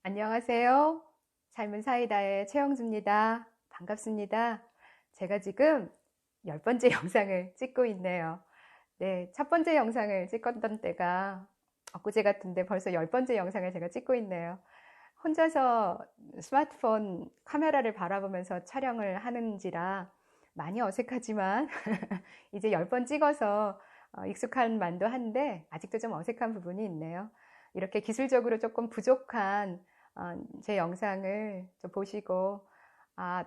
안녕하세요. 삶은 사이다의 최영주입니다. 반갑습니다. 제가 지금 10번째 영상을 찍고 있네요. 네, 첫 번째 영상을 찍었던 때가 엊그제 같은데 벌써 10번째 영상을 제가 찍고 있네요. 혼자서 스마트폰 카메라를 바라보면서 촬영을 하는지라 많이 어색하지만 이제 10번 찍어서 익숙한 만도 한데 아직도 좀 어색한 부분이 있네요. 이렇게 기술적으로 조금 부족한 제 영상을 좀 보시고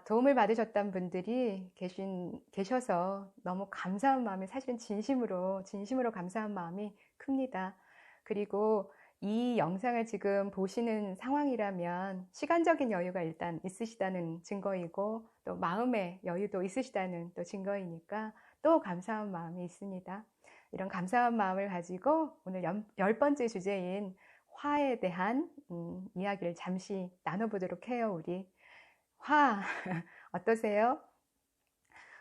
도움을 받으셨던 분들이 계셔서 너무 감사한 마음이 사실은 진심으로 감사한 마음이 큽니다. 그리고 이 영상을 지금 보시는 상황이라면 시간적인 여유가 일단 있으시다는 증거이고 또 마음의 여유도 있으시다는 또 증거이니까 또 감사한 마음이 있습니다. 이런 감사한 마음을 가지고 오늘 10번째 주제인 화에 대한 이야기를 잠시 나눠보도록 해요. 우리 화 어떠세요?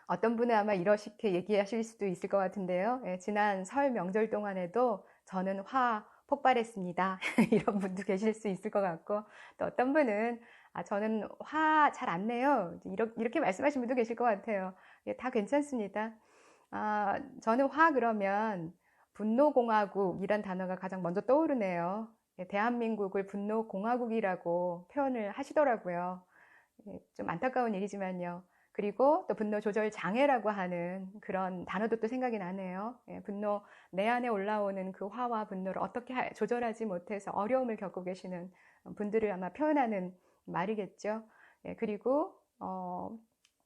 어떤 분은 아마 이렇게 얘기하실 수도 있을 것 같은데요. 지난 설 명절 동안에도 저는 화 폭발했습니다. 이런 분도 계실 수 있을 것 같고, 또 어떤 분은 저는 화 잘 안 내요. 이렇게 말씀하신 분도 계실 것 같아요. 다 괜찮습니다. 저는 화 그러면 분노공화국이란 단어가 가장 먼저 떠오르네요. 대한민국을 분노공화국이라고 표현을 하시더라고요. 좀 안타까운 일이지만요. 그리고 또 분노 조절 장애라고 하는 그런 단어도 또 생각이 나네요. 내 안에 올라오는 그 화와 분노를 어떻게 조절하지 못해서 어려움을 겪고 계시는 분들을 아마 표현하는 말이겠죠. 그리고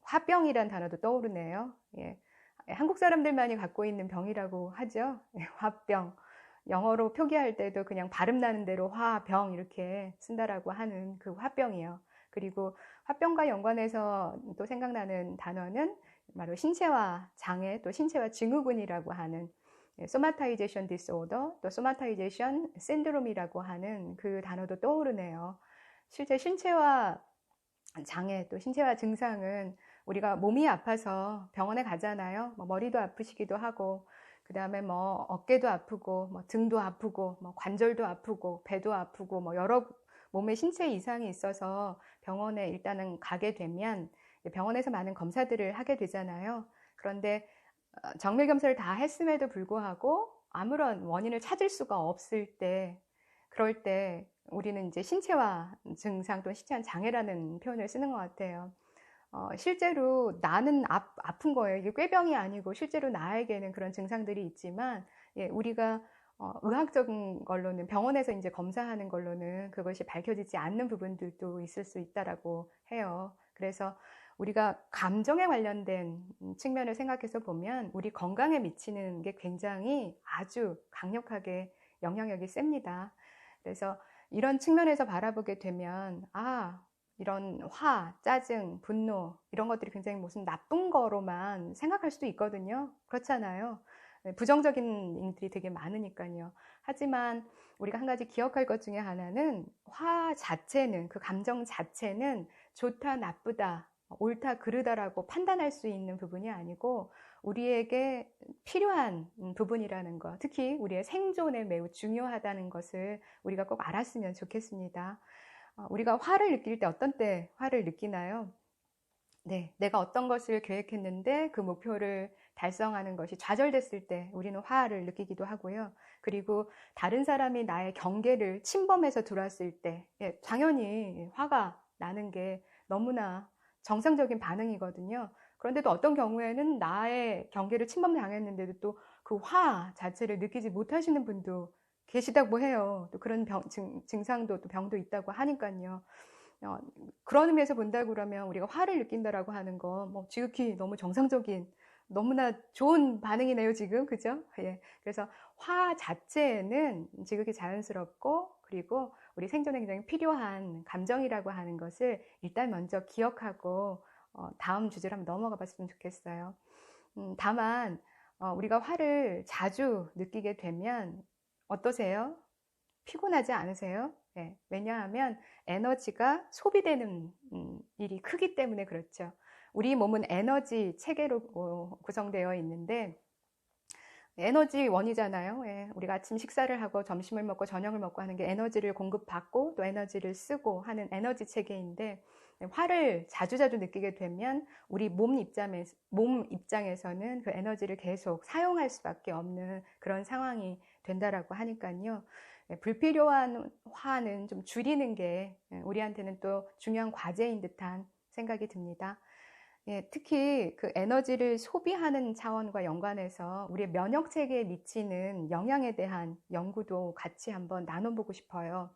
화병이란 단어도 떠오르네요. 한국 사람들만이 갖고 있는 병이라고 하죠. 화병. 영어로 표기할 때도 그냥 발음 나는 대로 화병 이렇게 쓴다라고 하는 그 화병이요. 그리고 화병과 연관해서 또 생각나는 단어는 바로 신체화 장애, 또 신체화 증후군이라고 하는 소마타이제이션 디스오더, 또 소마타이제이션 신드롬이라고 하는 그 단어도 떠오르네요. 실제 신체화 장애, 또 신체화 증상은 우리가 몸이 아파서 병원에 가잖아요. 머리도 아프시기도 하고, 그 다음에 어깨도 아프고, 등도 아프고, 관절도 아프고, 배도 아프고, 여러 몸에 신체 이상이 있어서 병원에 일단은 가게 되면 병원에서 많은 검사들을 하게 되잖아요. 그런데 정밀 검사를 다 했음에도 불구하고 아무런 원인을 찾을 수가 없을 때, 그럴 때 우리는 이제 신체화 증상 또는 신체화 장애라는 표현을 쓰는 것 같아요. 실제로 나는 아픈 거예요. 이게 꾀병이 아니고 실제로 나에게는 그런 증상들이 있지만, 우리가 의학적인 걸로는 병원에서 이제 검사하는 걸로는 그것이 밝혀지지 않는 부분들도 있을 수 있다라고 해요. 그래서 우리가 감정에 관련된 측면을 생각해서 보면 우리 건강에 미치는 게 굉장히 아주 강력하게 영향력이 셉니다. 그래서 이런 측면에서 바라보게 되면 이런 화, 짜증, 분노 이런 것들이 굉장히 무슨 나쁜 거로만 생각할 수도 있거든요. 그렇잖아요. 부정적인 일들이 되게 많으니까요. 하지만 우리가 한 가지 기억할 것 중에 하나는 화 자체는, 그 감정 자체는 좋다, 나쁘다, 옳다, 그르다라고 판단할 수 있는 부분이 아니고 우리에게 필요한 부분이라는 것, 특히 우리의 생존에 매우 중요하다는 것을 우리가 꼭 알았으면 좋겠습니다. 우리가 화를 느낄 때 어떤 때 화를 느끼나요? 네, 내가 어떤 것을 계획했는데 그 목표를 달성하는 것이 좌절됐을 때 우리는 화를 느끼기도 하고요. 그리고 다른 사람이 나의 경계를 침범해서 들어왔을 때, 당연히 화가 나는 게 너무나 정상적인 반응이거든요. 그런데 또 어떤 경우에는 나의 경계를 침범당했는데도 또 그 화 자체를 느끼지 못하시는 분도 계시다고 해요. 또 그런 증상도 또 병도 있다고 하니까요. 그런 의미에서 본다고 그러면 우리가 화를 느낀다라고 하는 거 지극히 너무 정상적인 너무나 좋은 반응이네요 지금. 그죠? 그래서 화 자체는 지극히 자연스럽고 그리고 우리 생존에 굉장히 필요한 감정이라고 하는 것을 일단 먼저 기억하고 다음 주제로 한번 넘어가 봤으면 좋겠어요. 다만 우리가 화를 자주 느끼게 되면 어떠세요? 피곤하지 않으세요? 왜냐하면 에너지가 소비되는 일이 크기 때문에 그렇죠. 우리 몸은 에너지 체계로 구성되어 있는데 에너지원이잖아요. 예, 우리가 아침 식사를 하고 점심을 먹고 저녁을 먹고 하는 게 에너지를 공급받고 또 에너지를 쓰고 하는 에너지 체계인데, 화를 자주자주 느끼게 되면 우리 몸 입장에서는 그 에너지를 계속 사용할 수밖에 없는 그런 상황이 된다라고 하니까요. 불필요한 화는 좀 줄이는 게 우리한테는 또 중요한 과제인 듯한 생각이 듭니다. 특히 그 에너지를 소비하는 차원과 연관해서 우리의 면역 체계에 미치는 영향에 대한 연구도 같이 한번 나눠보고 싶어요.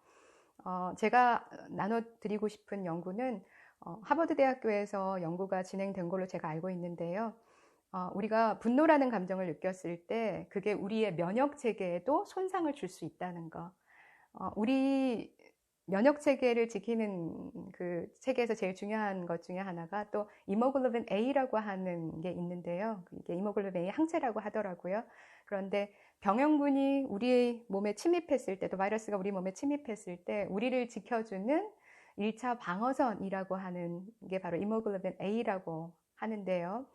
제가 나눠드리고 싶은 연구는 하버드 대학교에서 연구가 진행된 걸로 제가 알고 있는데요. 우리가 분노라는 감정을 느꼈을 때 그게 우리의 면역 체계에도 손상을 줄 수 있다는 거. 우리 면역 체계를 지키는 그 체계에서 제일 중요한 것 중에 하나가 또 이모글로빈 A라고 하는 게 있는데요. 이게 이모글로빈 A 항체라고 하더라고요. 그런데 병영군이 우리 몸에 침입했을 때, 또 바이러스가 우리 몸에 침입했을 때 우리를 지켜주는 1차 방어선이라고 하는 게 바로 이모글로빈 A라고 하는데요.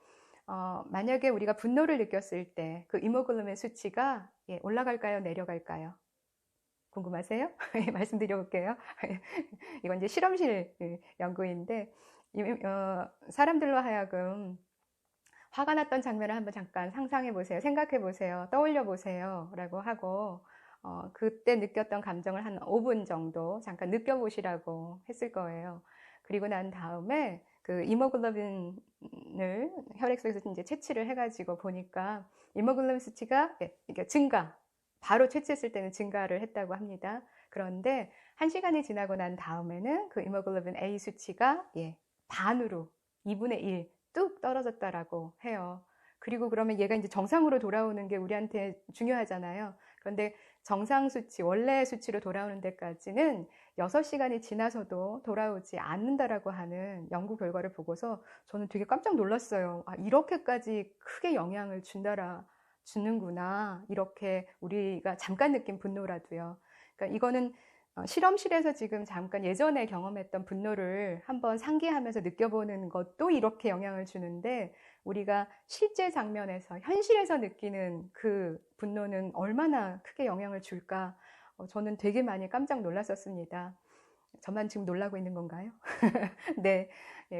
만약에 우리가 분노를 느꼈을 때 그 이모글로빈 수치가 올라갈까요? 내려갈까요? 궁금하세요? 말씀드려볼게요. 이건 이제 실험실 연구인데, 사람들로 하여금 화가 났던 장면을 한번 잠깐 상상해 보세요. 생각해 보세요. 떠올려 보세요. 라고 하고, 그때 느꼈던 감정을 한 5분 정도 잠깐 느껴보시라고 했을 거예요. 그리고 난 다음에 그 이모글로빈을 혈액 속에서 이제 채취를 해가지고 보니까 이모글로빈 수치가 증가, 바로 채취했을 때는 증가를 했다고 합니다. 그런데 1시간이 지나고 난 다음에는 그 이모글로빈 A 수치가 반으로 2분의 1 뚝 떨어졌다라고 해요. 그리고 그러면 얘가 이제 정상으로 돌아오는 게 우리한테 중요하잖아요. 그런데 정상 수치, 원래 수치로 돌아오는 데까지는 6시간이 지나서도 돌아오지 않는다라고 하는 연구 결과를 보고서 저는 되게 깜짝 놀랐어요. 이렇게까지 크게 영향을 주는구나. 이렇게 우리가 잠깐 느낀 분노라도요. 그러니까 이거는 실험실에서 지금 잠깐 예전에 경험했던 분노를 한번 상기하면서 느껴보는 것도 이렇게 영향을 주는데, 우리가 실제 장면에서, 현실에서 느끼는 그 분노는 얼마나 크게 영향을 줄까? 저는 되게 많이 깜짝 놀랐었습니다. 저만 지금 놀라고 있는 건가요? 네.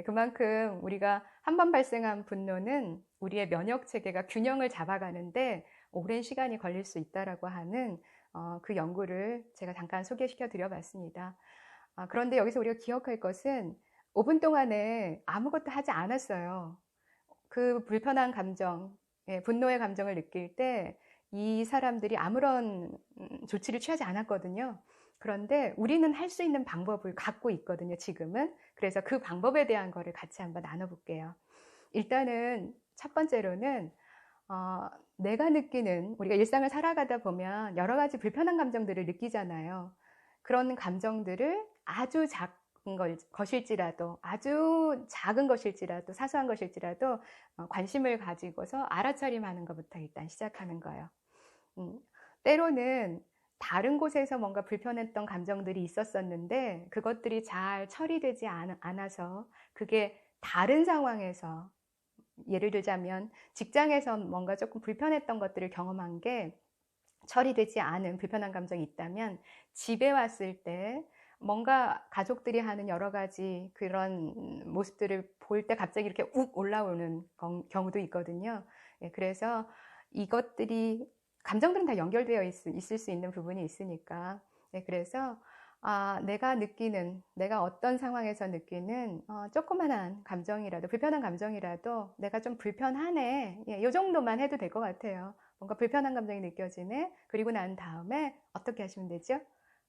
그만큼 우리가 한번 발생한 분노는 우리의 면역 체계가 균형을 잡아가는데 오랜 시간이 걸릴 수 있다라고 하는 그 연구를 제가 잠깐 소개시켜 드려봤습니다. 그런데 여기서 우리가 기억할 것은 5분 동안에 아무것도 하지 않았어요. 그 불편한 감정, 분노의 감정을 느낄 때 이 사람들이 아무런 조치를 취하지 않았거든요. 그런데 우리는 할 수 있는 방법을 갖고 있거든요, 지금은. 그래서 그 방법에 대한 거를 같이 한번 나눠볼게요. 일단은 첫 번째로는 내가 느끼는, 우리가 일상을 살아가다 보면 여러 가지 불편한 감정들을 느끼잖아요. 그런 감정들을 아주 작은 것일지라도, 아주 작은 것일지라도, 사소한 것일지라도 관심을 가지고서 알아차림하는 것부터 일단 시작하는 거예요. 때로는 다른 곳에서 뭔가 불편했던 감정들이 있었었는데 그것들이 잘 처리되지 않아서, 그게 다른 상황에서, 예를 들자면 직장에서 뭔가 조금 불편했던 것들을 경험한 게 처리되지 않은 불편한 감정이 있다면, 집에 왔을 때 뭔가 가족들이 하는 여러 가지 그런 모습들을 볼 때 갑자기 이렇게 욱 올라오는 경우도 있거든요. 그래서 이것들이, 감정들은 다 연결되어 있을 수 있는 부분이 있으니까. 그래서 내가 어떤 상황에서 느끼는 조그만한 감정이라도, 불편한 감정이라도 내가 좀 불편하네, 이 정도만 해도 될 것 같아요. 뭔가 불편한 감정이 느껴지네. 그리고 난 다음에 어떻게 하시면 되죠?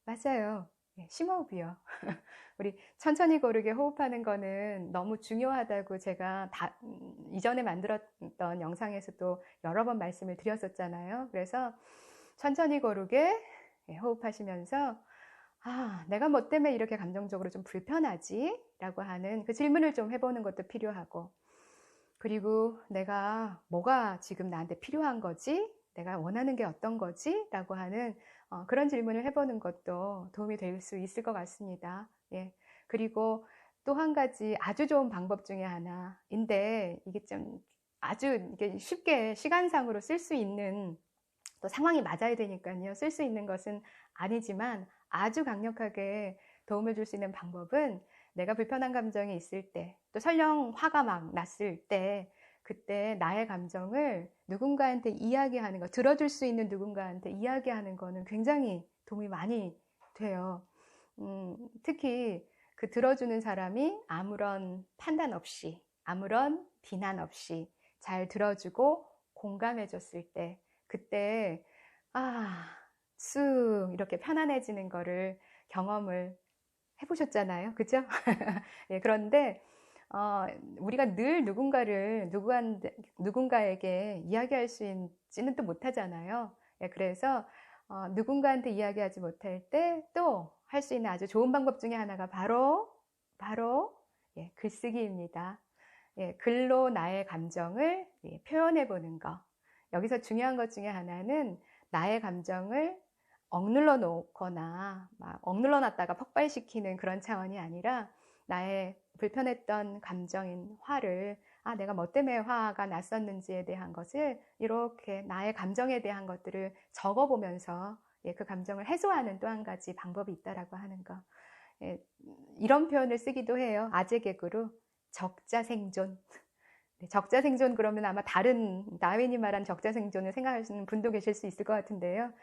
맞아요. 심호흡이요. 우리 천천히 고르게 호흡하는 거는 너무 중요하다고 제가 이전에 만들었던 영상에서도 여러 번 말씀을 드렸었잖아요. 그래서 천천히 고르게 호흡하시면서 내가 뭐 때문에 이렇게 감정적으로 좀 불편하지? 라고 하는 그 질문을 좀 해보는 것도 필요하고, 그리고 내가 뭐가 지금 나한테 필요한 거지? 내가 원하는 게 어떤 거지? 라고 하는 그런 질문을 해보는 것도 도움이 될 수 있을 것 같습니다. 그리고 또 한 가지 아주 좋은 방법 중에 하나인데, 이게 좀 아주 이게 쉽게 시간상으로 쓸 수 있는 또 상황이 맞아야 되니까요. 쓸 수 있는 것은 아니지만 아주 강력하게 도움을 줄 수 있는 방법은 내가 불편한 감정이 있을 때, 또 설령 화가 막 났을 때, 그때 나의 감정을 누군가한테 이야기하는 거, 들어줄 수 있는 누군가한테 이야기하는 거는 굉장히 도움이 많이 돼요. 특히 그 들어주는 사람이 아무런 판단 없이, 아무런 비난 없이 잘 들어주고 공감해줬을 때, 그때 쑥 이렇게 편안해지는 거를 경험을 해보셨잖아요. 그죠? 예, 그런데 우리가 늘 누군가에게 이야기할 수 있지는 또 못하잖아요. 예, 그래서 누군가한테 이야기하지 못할 때 또 할 수 있는 아주 좋은 방법 중에 하나가 바로 예, 글쓰기입니다. 예, 글로 나의 감정을 표현해 보는 거. 여기서 중요한 것 중에 하나는 나의 감정을 억눌러 놓거나 막 억눌러 놨다가 폭발시키는 그런 차원이 아니라 나의 불편했던 감정인 화를 내가 뭐 때문에 화가 났었는지에 대한 것을 이렇게 나의 감정에 대한 것들을 적어보면서 그 감정을 해소하는 또 한 가지 방법이 있다라고 하는 거. 이런 표현을 쓰기도 해요. 아재 개그로 적자생존. 적자생존 그러면 아마 다른 다윈이 말한 적자생존을 생각하시는 분도 계실 수 있을 것 같은데요.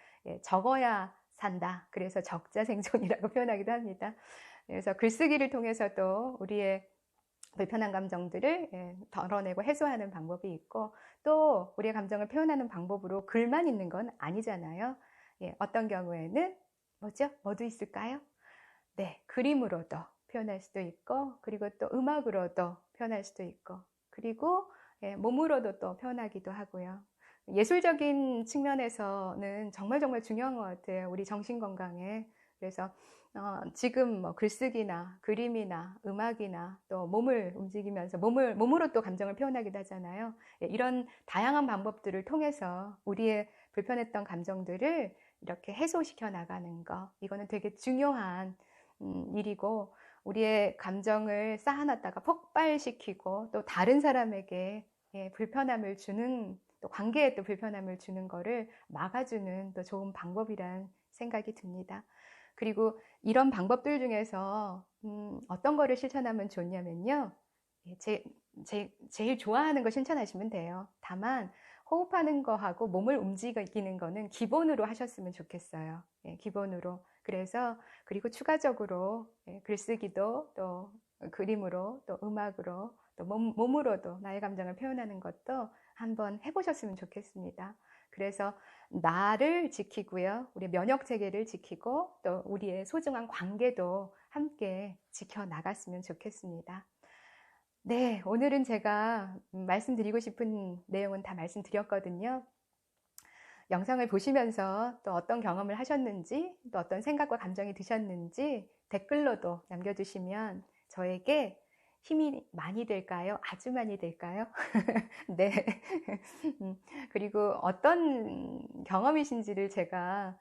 적어야 산다. 그래서 적자생존이라고 표현하기도 합니다. 그래서 글쓰기를 통해서도 우리의 불편한 감정들을 덜어내고 해소하는 방법이 있고, 또 우리의 감정을 표현하는 방법으로 글만 있는 건 아니잖아요. 어떤 경우에는 뭐도 있을까요? 네, 그림으로도 표현할 수도 있고, 그리고 또 음악으로도 표현할 수도 있고, 그리고 몸으로도 또 표현하기도 하고요. 예술적인 측면에서는 정말 중요한 것 같아요. 우리 정신 건강에. 그래서 지금 뭐 글쓰기나 그림이나 음악이나 또 몸을 움직이면서 몸으로 또 감정을 표현하기도 하잖아요. 이런 다양한 방법들을 통해서 우리의 불편했던 감정들을 이렇게 해소시켜 나가는 거, 이거는 되게 중요한 일이고, 우리의 감정을 쌓아놨다가 폭발시키고 또 다른 사람에게 불편함을 주는, 또 관계에 또 불편함을 주는 거를 막아주는 또 좋은 방법이란 생각이 듭니다. 그리고 이런 방법들 중에서 어떤 거를 실천하면 좋냐면요, 제일 좋아하는 거 실천하시면 돼요. 다만 호흡하는 거하고 몸을 움직이는 거는 기본으로 하셨으면 좋겠어요. 기본으로. 그래서 그리고 추가적으로 글쓰기도, 또 그림으로, 또 음악으로, 또 몸으로도 나의 감정을 표현하는 것도 한번 해보셨으면 좋겠습니다. 그래서 나를 지키고요, 우리 면역 체계를 지키고, 또 우리의 소중한 관계도 함께 지켜나갔으면 좋겠습니다. 네, 오늘은 제가 말씀드리고 싶은 내용은 다 말씀드렸거든요. 영상을 보시면서 또 어떤 경험을 하셨는지, 또 어떤 생각과 감정이 드셨는지 댓글로도 남겨주시면 저에게 힘이 많이 될까요? 아주 많이 될까요? 네. 그리고 어떤 경험이신지를 제가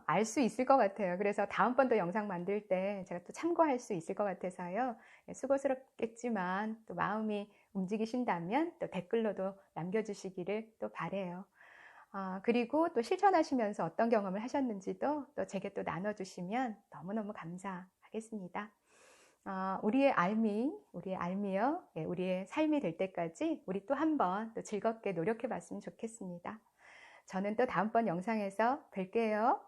알 수 있을 것 같아요. 그래서 다음번도 영상 만들 때 제가 또 참고할 수 있을 것 같아서요. 수고스럽겠지만 또 마음이 움직이신다면 또 댓글로도 남겨주시기를 또 바라요. 그리고 또 실천하시면서 어떤 경험을 하셨는지도 또 제게 또 나눠주시면 너무너무 감사하겠습니다. 우리의 알미요. 우리의 삶이 될 때까지 우리 또 한번 또 즐겁게 노력해 봤으면 좋겠습니다. 저는 또 다음번 영상에서 뵐게요.